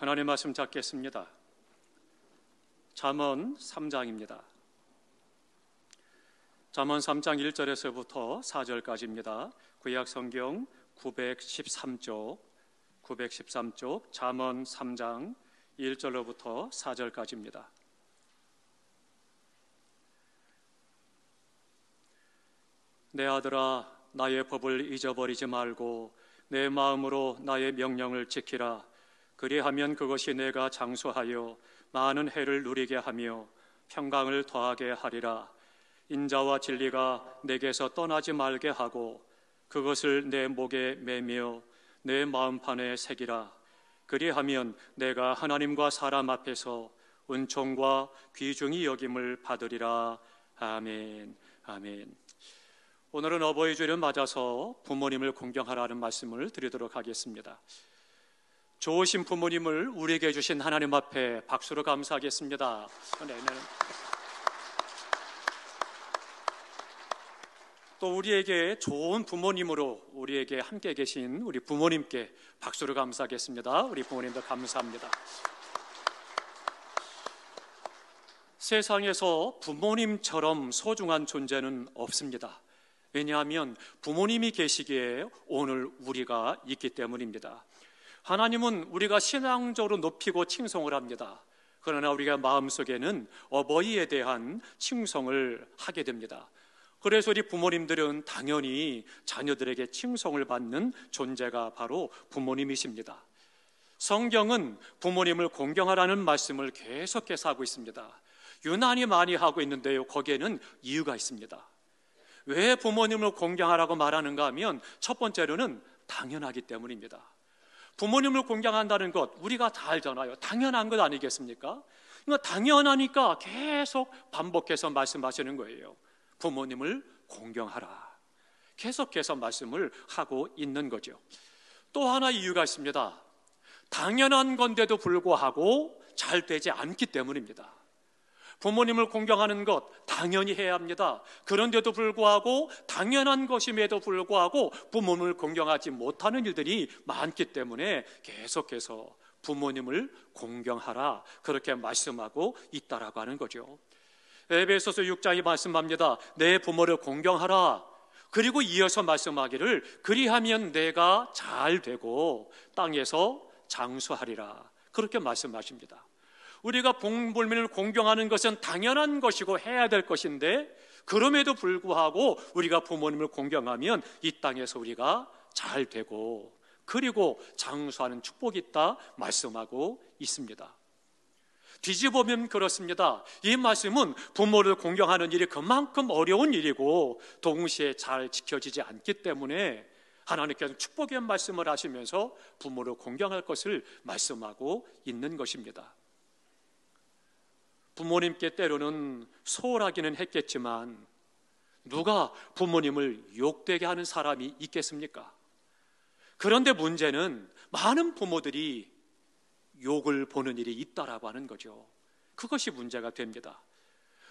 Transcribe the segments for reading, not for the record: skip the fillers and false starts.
하나님 말씀 찾겠습니다. 잠언 3장입니다. 잠언 3장 1절에서부터 4절까지입니다. 구약 성경 913쪽 잠언 3장 1절로부터 4절까지입니다. 내 아들아, 나의 법을 잊어버리지 말고 내 마음으로 나의 명령을 지키라. 그리하면 그것이 내가 장수하여 많은 해를 누리게 하며 평강을 더하게 하리라. 인자와 진리가 내게서 떠나지 말게 하고 그것을 내 목에 매며 내 마음판에 새기라. 그리하면 내가 하나님과 사람 앞에서 은총과 귀중히 여김을 받으리라. 아멘. 아멘. 오늘은 어버이 주일을 맞아서 부모님을 공경하라는 말씀을 드리도록 하겠습니다. 좋으신 부모님을 우리에게 주신 하나님 앞에 박수로 감사하겠습니다. 또 우리에게 좋은 부모님으로 우리에게 함께 계신 우리 부모님께 박수로 감사하겠습니다. 우리 부모님들 감사합니다. 세상에서 부모님처럼 소중한 존재는 없습니다. 왜냐하면 부모님이 계시기에 오늘 우리가 있기 때문입니다. 하나님은 우리가 신앙적으로 높이고 칭송을 합니다. 그러나 우리가 마음속에는 어버이에 대한 칭송을 하게 됩니다. 그래서 우리 부모님들은 당연히 자녀들에게 칭송을 받는 존재가 바로 부모님이십니다. 성경은 부모님을 공경하라는 말씀을 계속해서 하고 있습니다. 유난히 많이 하고 있는데요, 거기에는 이유가 있습니다. 왜 부모님을 공경하라고 말하는가 하면 첫 번째로는 당연하기 때문입니다. 부모님을 공경한다는 것 우리가 다 알잖아요. 당연한 것 아니겠습니까? 당연하니까 계속 반복해서 말씀하시는 거예요. 부모님을 공경하라. 계속해서 말씀을 하고 있는 거죠. 또 하나 이유가 있습니다. 당연한 건데도 불구하고 잘 되지 않기 때문입니다. 부모님을 공경하는 것 당연히 해야 합니다. 그런데도 불구하고 당연한 것임에도 불구하고 부모님을 공경하지 못하는 일들이 많기 때문에 계속해서 부모님을 공경하라 그렇게 말씀하고 있다라고 하는 거죠. 에베소서 6장이 말씀합니다. 내 부모를 공경하라. 그리고 이어서 말씀하기를 그리하면 내가 잘 되고 땅에서 장수하리라 그렇게 말씀하십니다. 우리가 부모님을 공경하는 것은 당연한 것이고 해야 될 것인데 그럼에도 불구하고 우리가 부모님을 공경하면 이 땅에서 우리가 잘 되고 그리고 장수하는 축복이 있다 말씀하고 있습니다. 뒤집어보면 그렇습니다. 이 말씀은 부모를 공경하는 일이 그만큼 어려운 일이고 동시에 잘 지켜지지 않기 때문에 하나님께서 축복의 말씀을 하시면서 부모를 공경할 것을 말씀하고 있는 것입니다. 부모님께 때로는 소홀하기는 했겠지만 누가 부모님을 욕되게 하는 사람이 있겠습니까? 그런데 문제는 많은 부모들이 욕을 보는 일이 있다라고 하는 거죠. 그것이 문제가 됩니다.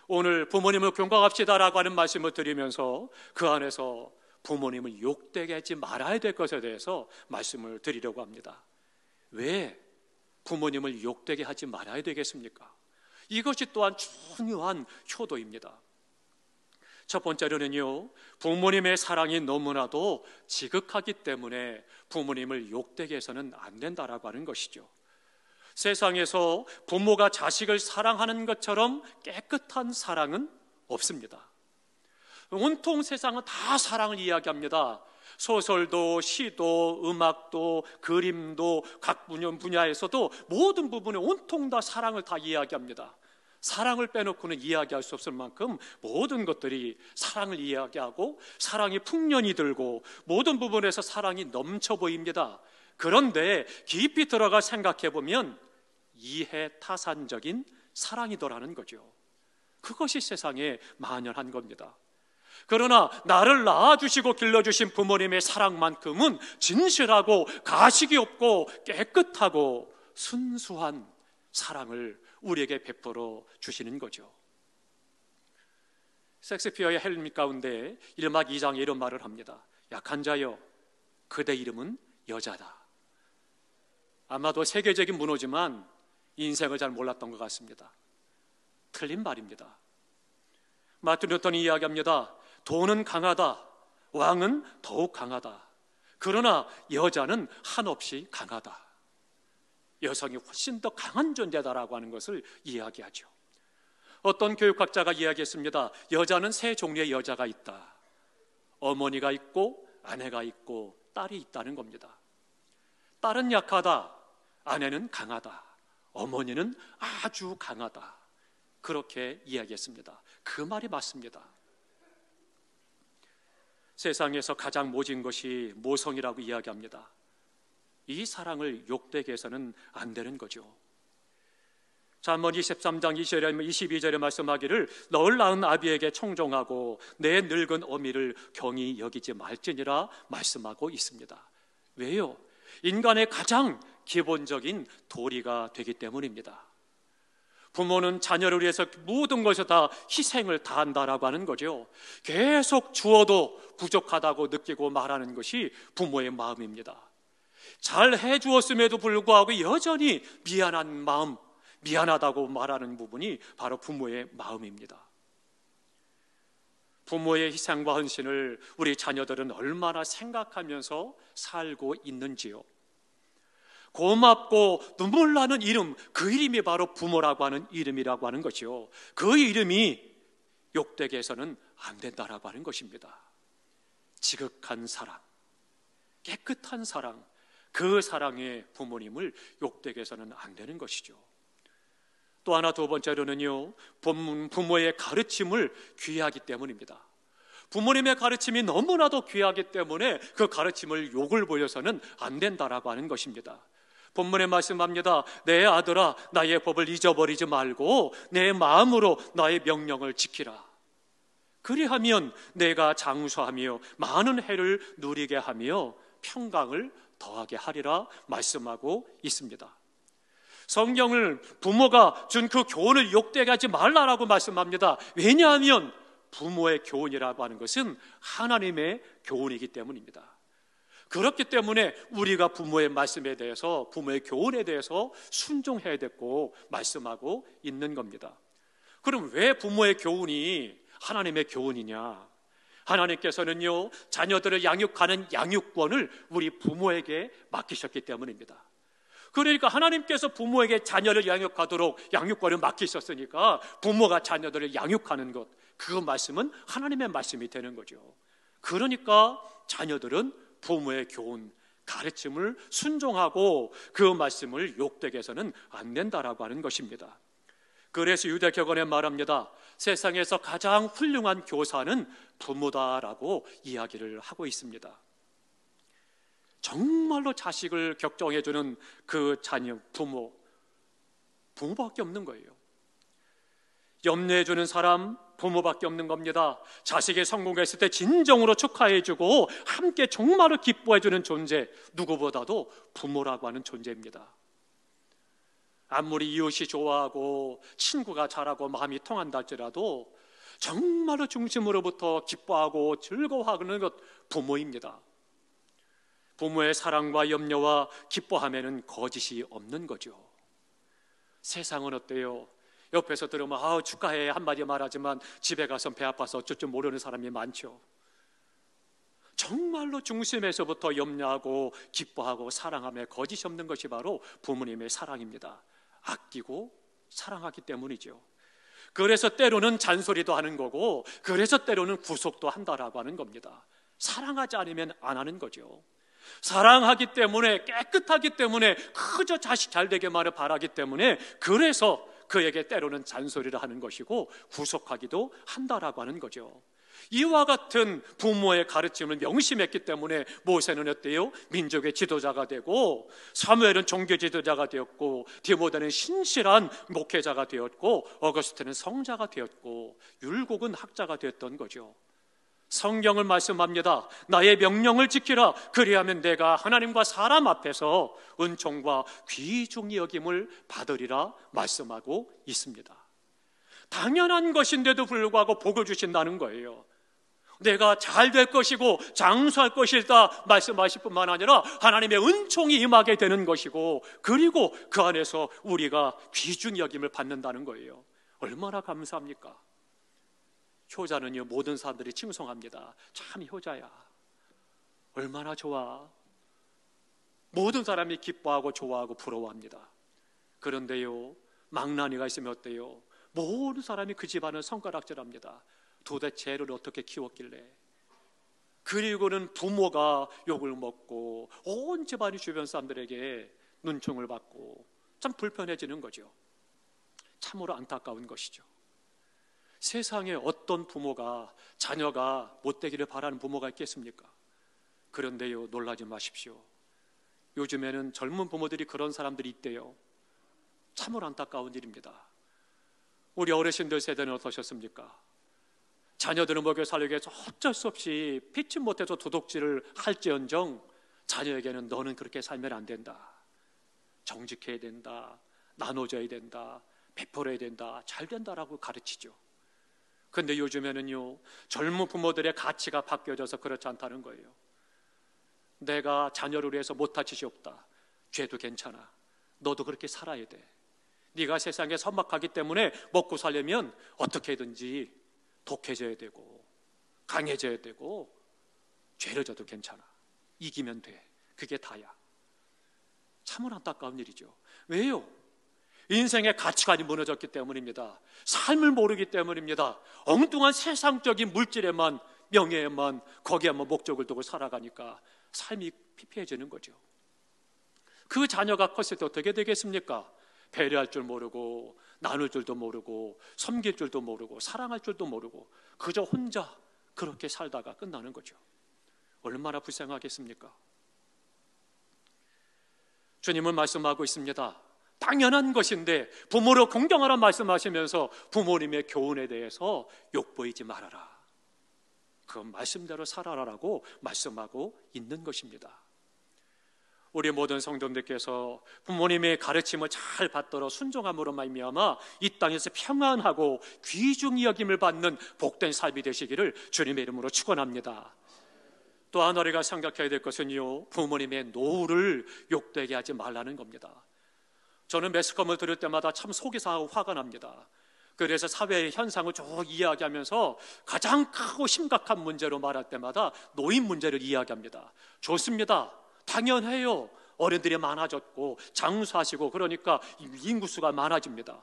오늘 부모님을 공경합시다라고 하는 말씀을 드리면서 그 안에서 부모님을 욕되게 하지 말아야 될 것에 대해서 말씀을 드리려고 합니다. 왜 부모님을 욕되게 하지 말아야 되겠습니까? 이것이 또한 중요한 효도입니다. 첫 번째로는요, 부모님의 사랑이 너무나도 지극하기 때문에 부모님을 욕되게 해서는 안 된다라고 하는 것이죠. 세상에서 부모가 자식을 사랑하는 것처럼 깨끗한 사랑은 없습니다. 온통 세상은 다 사랑을 이야기합니다. 소설도 시도 음악도 그림도 각 분야에서도 모든 부분에 온통 다 사랑을 다 이야기합니다. 사랑을 빼놓고는 이야기할 수 없을 만큼 모든 것들이 사랑을 이야기하고 사랑이 풍년이 들고 모든 부분에서 사랑이 넘쳐 보입니다. 그런데 깊이 들어가 생각해 보면 이해타산적인 사랑이더라는 거죠. 그것이 세상에 만연한 겁니다. 그러나 나를 낳아주시고 길러주신 부모님의 사랑만큼은 진실하고 가식이 없고 깨끗하고 순수한 사랑을 우리에게 베풀어 주시는 거죠. 섹스피어의 헬밋 가운데 1막 2장에 이런 말을 합니다. 약한 자여, 그대 이름은 여자다. 아마도 세계적인 문호지만 인생을 잘 몰랐던 것 같습니다. 틀린 말입니다. 마틴 루터는 이야기합니다. 돈은 강하다. 왕은 더욱 강하다. 그러나 여자는 한없이 강하다. 여성이 훨씬 더 강한 존재다라고 하는 것을 이야기하죠. 어떤 교육학자가 이야기했습니다. 여자는 세 종류의 여자가 있다. 어머니가 있고 아내가 있고 딸이 있다는 겁니다. 딸은 약하다. 아내는 강하다. 어머니는 아주 강하다. 그렇게 이야기했습니다. 그 말이 맞습니다. 세상에서 가장 모진 것이 모성이라고 이야기합니다. 이 사랑을 욕되게 해서는 안 되는 거죠. 잠언 23장 22절에 말씀하기를 너를 낳은 아비에게 청종하고 내 늙은 어미를 경히 여기지 말지니라 말씀하고 있습니다. 왜요? 인간의 가장 기본적인 도리가 되기 때문입니다. 부모는 자녀를 위해서 모든 것을 다 희생을 다한다라고 하는 거죠. 계속 주어도 부족하다고 느끼고 말하는 것이 부모의 마음입니다. 잘 해주었음에도 불구하고 여전히 미안한 마음, 미안하다고 말하는 부분이 바로 부모의 마음입니다. 부모의 희생과 헌신을 우리 자녀들은 얼마나 생각하면서 살고 있는지요. 고맙고 눈물 나는 이름, 그 이름이 바로 부모라고 하는 이름이라고 하는 것이요. 그 이름이 욕되게 해서는 안 된다라고 하는 것입니다. 지극한 사랑, 깨끗한 사랑, 그 사랑의 부모님을 욕되게 해서는 안 되는 것이죠. 또 하나 두 번째로는요, 부모의 가르침을 귀하기 때문입니다. 부모님의 가르침이 너무나도 귀하기 때문에 그 가르침을 욕을 보여서는 안 된다라고 하는 것입니다. 본문에 말씀합니다. 내 아들아, 나의 법을 잊어버리지 말고 내 마음으로 나의 명령을 지키라. 그리하면 내가 장수하며 많은 해를 누리게 하며 평강을 더하게 하리라 말씀하고 있습니다. 성경을 부모가 준 그 교훈을 욕되게 하지 말라라고 말씀합니다. 왜냐하면 부모의 교훈이라고 하는 것은 하나님의 교훈이기 때문입니다. 그렇기 때문에 우리가 부모의 말씀에 대해서, 부모의 교훈에 대해서 순종해야 되고 말씀하고 있는 겁니다. 그럼 왜 부모의 교훈이 하나님의 교훈이냐? 하나님께서는요, 자녀들을 양육하는 양육권을 우리 부모에게 맡기셨기 때문입니다. 그러니까 하나님께서 부모에게 자녀를 양육하도록 양육권을 맡기셨으니까 부모가 자녀들을 양육하는 것, 그 말씀은 하나님의 말씀이 되는 거죠. 그러니까 자녀들은 부모의 교훈, 가르침을 순종하고 그 말씀을 욕되게 해서는 안 된다라고 하는 것입니다. 그래서 유대교권에 말합니다. 세상에서 가장 훌륭한 교사는 부모다라고 이야기를 하고 있습니다. 정말로 자식을 격정해주는 그 자녀, 부모밖에 없는 거예요. 염려해주는 사람, 부모밖에 없는 겁니다. 자식이 성공했을 때 진정으로 축하해주고 함께 정말로 기뻐해주는 존재, 누구보다도 부모라고 하는 존재입니다. 아무리 이웃이 좋아하고 친구가 잘하고 마음이 통한다 할지라도 정말로 중심으로부터 기뻐하고 즐거워하는 것 부모입니다. 부모의 사랑과 염려와 기뻐함에는 거짓이 없는 거죠. 세상은 어때요? 옆에서 들으면 축하해 한마디 말하지만 집에 가서 배 아파서 어쩔 줄 모르는 사람이 많죠. 정말로 중심에서부터 염려하고 기뻐하고 사랑함에 거짓이 없는 것이 바로 부모님의 사랑입니다. 아끼고 사랑하기 때문이죠. 그래서 때로는 잔소리도 하는 거고, 그래서 때로는 구속도 한다라고 하는 겁니다. 사랑하지 않으면 안 하는 거죠. 사랑하기 때문에, 깨끗하기 때문에, 그저 자식 잘 되게만을 바라기 때문에, 그래서 그에게 때로는 잔소리를 하는 것이고 구속하기도 한다라고 하는 거죠. 이와 같은 부모의 가르침을 명심했기 때문에 모세는 어때요? 민족의 지도자가 되고, 사무엘은 종교 지도자가 되었고, 디모데는 신실한 목회자가 되었고, 어거스트는 성자가 되었고, 율곡은 학자가 되었던 거죠. 성경을 말씀합니다. 나의 명령을 지키라. 그리하면 내가 하나님과 사람 앞에서 은총과 귀중히 여김을 받으리라 말씀하고 있습니다. 당연한 것인데도 불구하고 복을 주신다는 거예요. 내가 잘 될 것이고 장수할 것이다 말씀하실 뿐만 아니라 하나님의 은총이 임하게 되는 것이고, 그리고 그 안에서 우리가 귀중히 여김을 받는다는 거예요. 얼마나 감사합니까? 효자는요, 모든 사람들이 칭송합니다. 참 효자야, 얼마나 좋아. 모든 사람이 기뻐하고 좋아하고 부러워합니다. 그런데요, 망나니가 있으면 어때요? 모든 사람이 그 집안을 손가락질합니다. 도대체 애를 어떻게 키웠길래? 그리고는 부모가 욕을 먹고 온 집안이 주변 사람들에게 눈총을 받고 참 불편해지는 거죠. 참으로 안타까운 것이죠. 세상에 어떤 부모가 자녀가 못되기를 바라는 부모가 있겠습니까? 그런데요, 놀라지 마십시오. 요즘에는 젊은 부모들이 그런 사람들이 있대요. 참으로 안타까운 일입니다. 우리 어르신들 세대는 어떠셨습니까? 자녀들을 먹여 살리기 위해서 어쩔 수 없이 피치 못해서 도둑질을 할지언정 자녀에게는 너는 그렇게 살면 안 된다, 정직해야 된다, 나눠줘야 된다, 베풀어야 된다, 잘 된다라고 가르치죠. 그런데 요즘에는요, 젊은 부모들의 가치가 바뀌어져서 그렇지 않다는 거예요. 내가 자녀를 위해서 못할 짓이 없다, 죄도 괜찮아, 너도 그렇게 살아야 돼. 네가 세상에 선박하기 때문에 먹고 살려면 어떻게든지 독해져야 되고 강해져야 되고 죄를 져도 괜찮아, 이기면 돼, 그게 다야. 참으로 안타까운 일이죠. 왜요? 인생의 가치관이 무너졌기 때문입니다. 삶을 모르기 때문입니다. 엉뚱한 세상적인 물질에만, 명예에만, 거기에만 목적을 두고 살아가니까 삶이 피폐해지는 거죠. 그 자녀가 컸을 때 어떻게 되겠습니까? 배려할 줄 모르고, 나눌 줄도 모르고, 섬길 줄도 모르고, 사랑할 줄도 모르고, 그저 혼자 그렇게 살다가 끝나는 거죠. 얼마나 불쌍하겠습니까? 주님은 말씀하고 있습니다. 당연한 것인데 부모로 공경하라 말씀하시면서 부모님의 교훈에 대해서 욕보이지 말아라, 그 말씀대로 살아라라고 말씀하고 있는 것입니다. 우리 모든 성도님들께서 부모님의 가르침을 잘 받들어 순종함으로 말미암아 이 땅에서 평안하고 귀중히 여김을 받는 복된 삶이 되시기를 주님의 이름으로 축원합니다. 또한 우리가 생각해야 될 것은요, 부모님의 노후를 욕되게 하지 말라는 겁니다. 저는 매스컴을 들을 때마다 참 속이 상하고 화가 납니다. 그래서 사회의 현상을 쭉 이야기하면서 가장 크고 심각한 문제로 말할 때마다 노인 문제를 이야기합니다. 좋습니다, 당연해요. 어른들이 많아졌고 장수하시고 그러니까 인구수가 많아집니다.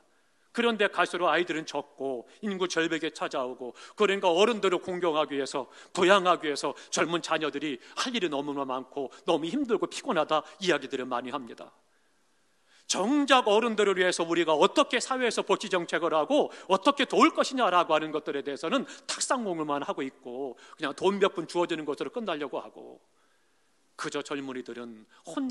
그런데 갈수록 아이들은 적고 인구 절벽에 찾아오고, 그러니까 어른들을 공경하기 위해서, 부양하기 위해서 젊은 자녀들이 할 일이 너무나 많고 너무 힘들고 피곤하다 이야기들을 많이 합니다. 정작 어른들을 위해서 우리가 어떻게 사회에서 복지 정책을 하고 어떻게 도울 것이냐라고 하는 것들에 대해서는 탁상공을만 하고 있고, 그냥 돈 몇 푼 주어지는 것으로 끝나려고 하고, 그저 젊은이들은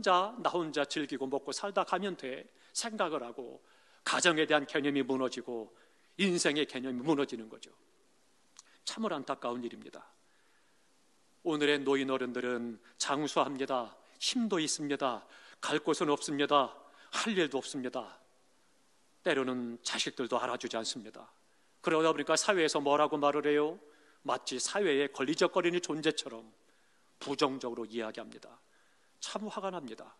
나 혼자 즐기고 먹고 살다 가면 돼 생각을 하고, 가정에 대한 개념이 무너지고 인생의 개념이 무너지는 거죠. 참으로 안타까운 일입니다. 오늘의 노인 어른들은 장수합니다. 힘도 있습니다. 갈 곳은 없습니다. 할 일도 없습니다. 때로는 자식들도 알아주지 않습니다. 그러다 보니까 사회에서 뭐라고 말을 해요? 마치 사회에 걸리적거리는 존재처럼 부정적으로 이야기합니다. 참 화가 납니다.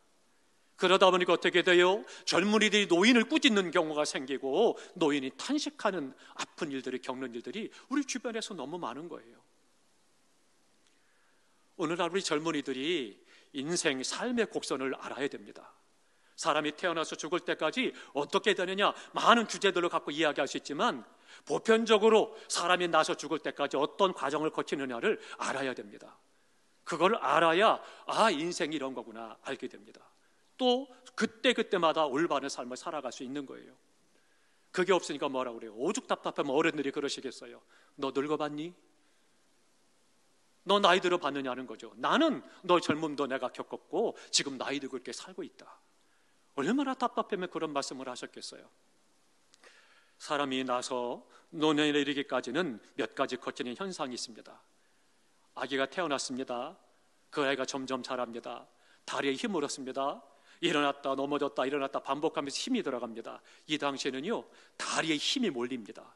그러다 보니까 어떻게 돼요? 젊은이들이 노인을 꾸짖는 경우가 생기고 노인이 탄식하는 아픈 일들을 겪는 일들이 우리 주변에서 너무 많은 거예요. 오늘날 우리 젊은이들이 인생, 삶의 곡선을 알아야 됩니다. 사람이 태어나서 죽을 때까지 어떻게 되느냐, 많은 주제들을 갖고 이야기할 수 있지만 보편적으로 사람이 나서 죽을 때까지 어떤 과정을 거치느냐를 알아야 됩니다. 그걸 알아야 인생이 이런 거구나 알게 됩니다. 또 그때마다 올바른 삶을 살아갈 수 있는 거예요. 그게 없으니까 뭐라고 그래요? 오죽 답답하면 어른들이 그러시겠어요. 너 늙어봤니? 너 나이 들어봤느냐는 거죠. 나는 너 젊음도 내가 겪었고 지금 나이 들고 이렇게 살고 있다. 얼마나 답답하면 그런 말씀을 하셨겠어요. 사람이 나서 노년에 이르기까지는 몇 가지 거치는 현상이 있습니다. 아기가 태어났습니다. 그 아이가 점점 자랍니다. 다리에 힘을 얻습니다. 일어났다 넘어졌다 일어났다 반복하면서 힘이 들어갑니다. 이 당시에는요, 다리에 힘이 몰립니다.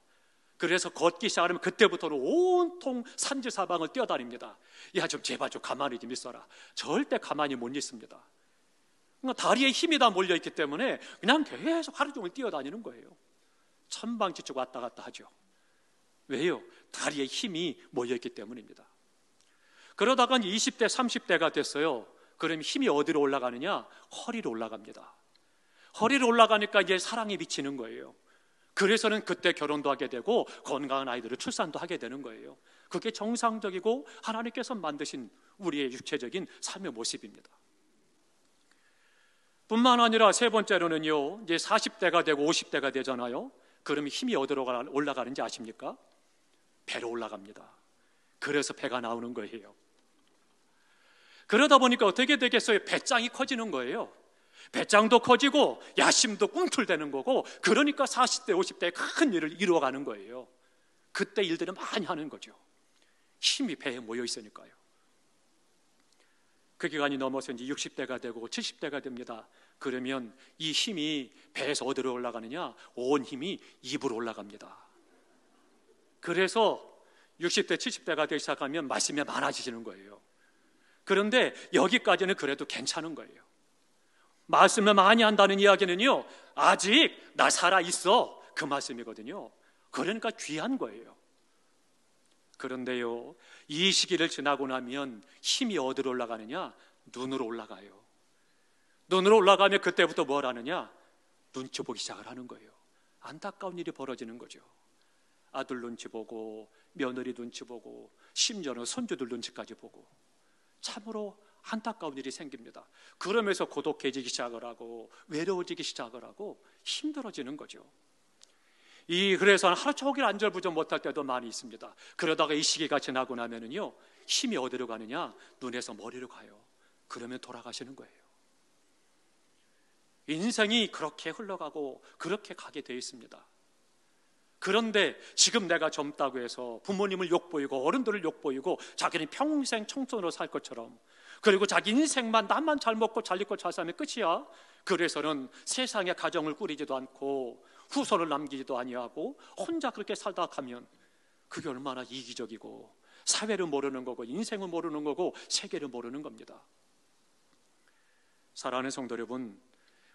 그래서 걷기 시작하면 그때부터는 온통 산지사방을 뛰어다닙니다. 야, 좀 제발 좀 가만히 좀 있어라. 절대 가만히 못 있습니다. 그러니까 다리에 힘이 다 몰려있기 때문에 그냥 계속 하루 종일 뛰어다니는 거예요. 천방지축 왔다 갔다 하죠. 왜요? 다리에 힘이 몰려있기 때문입니다. 그러다가 20대, 30대가 됐어요. 그럼 힘이 어디로 올라가느냐? 허리로 올라갑니다. 허리로 올라가니까 이제 사랑에 미치는 거예요. 그래서는 그때 결혼도 하게 되고 건강한 아이들을 출산도 하게 되는 거예요. 그게 정상적이고 하나님께서 만드신 우리의 육체적인 삶의 모습입니다. 뿐만 아니라 세 번째로는요, 이제 40대가 되고 50대가 되잖아요. 그러면 힘이 어디로 올라가는지 아십니까? 배로 올라갑니다. 그래서 배가 나오는 거예요. 그러다 보니까 어떻게 되겠어요? 배짱이 커지는 거예요. 배짱도 커지고 야심도 꿈틀대는 거고, 그러니까 40대, 50대에 큰 일을 이루어가는 거예요. 그때 일들을 많이 하는 거죠. 힘이 배에 모여 있으니까요. 그 기간이 넘어서 이제 60대가 되고 70대가 됩니다. 그러면 이 힘이 배에서 어디로 올라가느냐? 온 힘이 입으로 올라갑니다. 그래서 60대, 70대가 되기 시작하면 말씀이 많아지시는 거예요. 그런데 여기까지는 그래도 괜찮은 거예요. 말씀을 많이 한다는 이야기는요, 아직 나 살아있어, 그 말씀이거든요. 그러니까 귀한 거예요. 그런데요, 이 시기를 지나고 나면 힘이 어디로 올라가느냐? 눈으로 올라가요. 눈으로 올라가면 그때부터 뭘 하느냐? 눈치 보기 시작을 하는 거예요. 안타까운 일이 벌어지는 거죠. 아들 눈치 보고, 며느리 눈치 보고, 심지어는 손주들 눈치까지 보고, 참으로 안타까운 일이 생깁니다. 그러면서 고독해지기 시작을 하고, 외로워지기 시작을 하고, 힘들어지는 거죠. 그래서 하루 종일 안절부절 못할 때도 많이 있습니다. 그러다가 이 시기가 지나고 나면은요, 힘이 어디로 가느냐? 눈에서 머리로 가요. 그러면 돌아가시는 거예요. 인생이 그렇게 흘러가고 그렇게 가게 돼 있습니다. 그런데 지금 내가 젊다고 해서 부모님을 욕보이고 어른들을 욕보이고 자기는 평생 청춘으로 살 것처럼, 그리고 자기 인생만 나만 잘 먹고 잘 입고 잘 살면 끝이야. 그래서는 세상에 가정을 꾸리지도 않고 후손을 남기지도 아니하고 혼자 그렇게 살다 가면 그게 얼마나 이기적이고 사회를 모르는 거고 인생을 모르는 거고 세계를 모르는 겁니다. 사랑하는 성도 여러분,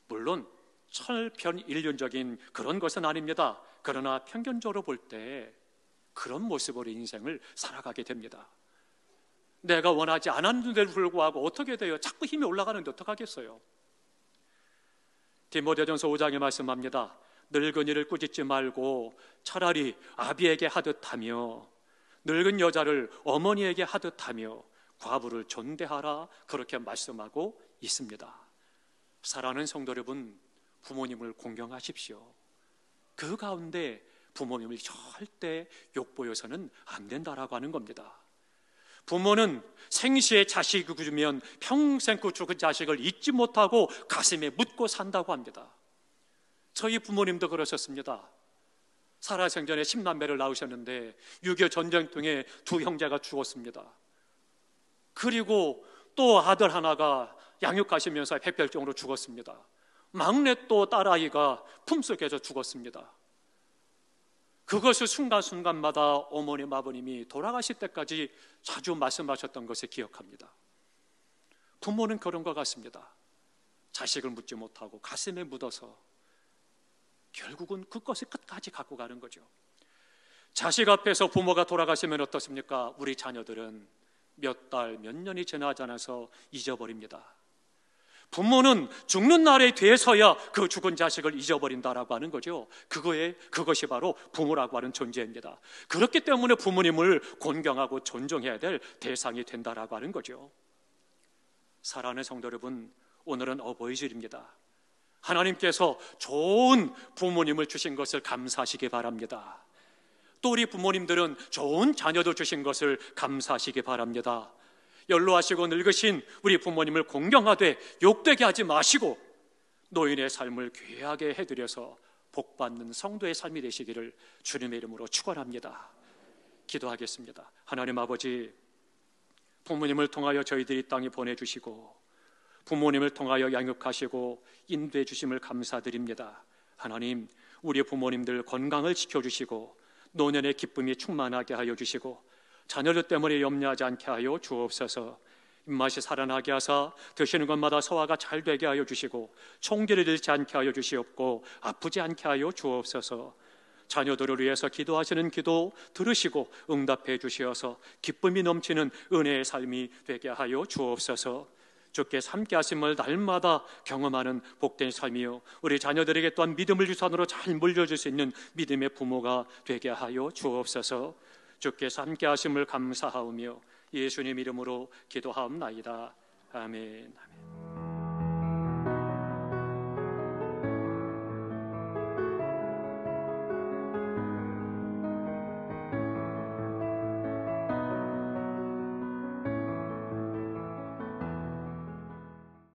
물론 천편일률적인 그런 것은 아닙니다. 그러나 평균적으로 볼 때 그런 모습으로 인생을 살아가게 됩니다. 내가 원하지 않았는데도 불구하고 어떻게 돼요? 자꾸 힘이 올라가는데 어떡하겠어요? 디모데전서 5장에 말씀합니다. 늙은이를 꾸짖지 말고 차라리 아비에게 하듯하며 늙은 여자를 어머니에게 하듯하며 과부를 존대하라, 그렇게 말씀하고 있습니다. 사랑하는 성도 여러분, 부모님을 공경하십시오. 그 가운데 부모님을 절대 욕보여서는 안 된다라고 하는 겁니다. 부모는 생시에 자식을 주면 평생 그 죽은 자식을 잊지 못하고 가슴에 묻고 산다고 합니다. 저희 부모님도 그러셨습니다. 살아생전에 10남매를 낳으셨는데 6.25 전쟁 중에 두 형제가 죽었습니다. 그리고 또 아들 하나가 양육하시면서 폐혈증으로 죽었습니다. 막내 또 딸아이가 품속에서 죽었습니다. 그것을 순간순간마다 어머님, 아버님이 돌아가실 때까지 자주 말씀하셨던 것을 기억합니다. 부모는 그런 것 같습니다. 자식을 묻지 못하고 가슴에 묻어서 결국은 그것을 끝까지 갖고 가는 거죠. 자식 앞에서 부모가 돌아가시면 어떻습니까? 우리 자녀들은 몇 달, 몇 년이 지나지 않아서 잊어버립니다. 부모는 죽는 날에 돼서야 그 죽은 자식을 잊어버린다라고 하는 거죠. 그것이 바로 부모라고 하는 존재입니다. 그렇기 때문에 부모님을 존경하고 존중해야 될 대상이 된다라고 하는 거죠. 사랑하는 성도 여러분, 오늘은 어버이주일입니다. 하나님께서 좋은 부모님을 주신 것을 감사하시기 바랍니다. 또 우리 부모님들은 좋은 자녀도 주신 것을 감사하시기 바랍니다. 연로하시고 늙으신 우리 부모님을 공경하되 욕되게 하지 마시고 노인의 삶을 귀하게 해드려서 복받는 성도의 삶이 되시기를 주님의 이름으로 축원합니다. 기도하겠습니다. 하나님 아버지, 부모님을 통하여 저희들이 이 땅에 보내주시고 부모님을 통하여 양육하시고 인도해 주심을 감사드립니다. 하나님, 우리 부모님들 건강을 지켜주시고 노년의 기쁨이 충만하게 하여 주시고 자녀들 때문에 염려하지 않게 하여 주옵소서. 입맛이 살아나게 하사 드시는 것마다 소화가 잘 되게 하여 주시고 총기를 잃지 않게 하여 주시옵고 아프지 않게 하여 주옵소서. 자녀들을 위해서 기도하시는 기도 들으시고 응답해 주시어서 기쁨이 넘치는 은혜의 삶이 되게 하여 주옵소서. 주께 함께 하심을 날마다 경험하는 복된 삶이요, 우리 자녀들에게 또한 믿음을 유산으로 잘 물려줄 수 있는 믿음의 부모가 되게 하여 주옵소서. 주께서 함께 하심을 감사하오며 예수님 이름으로 기도하옵나이다. 아멘.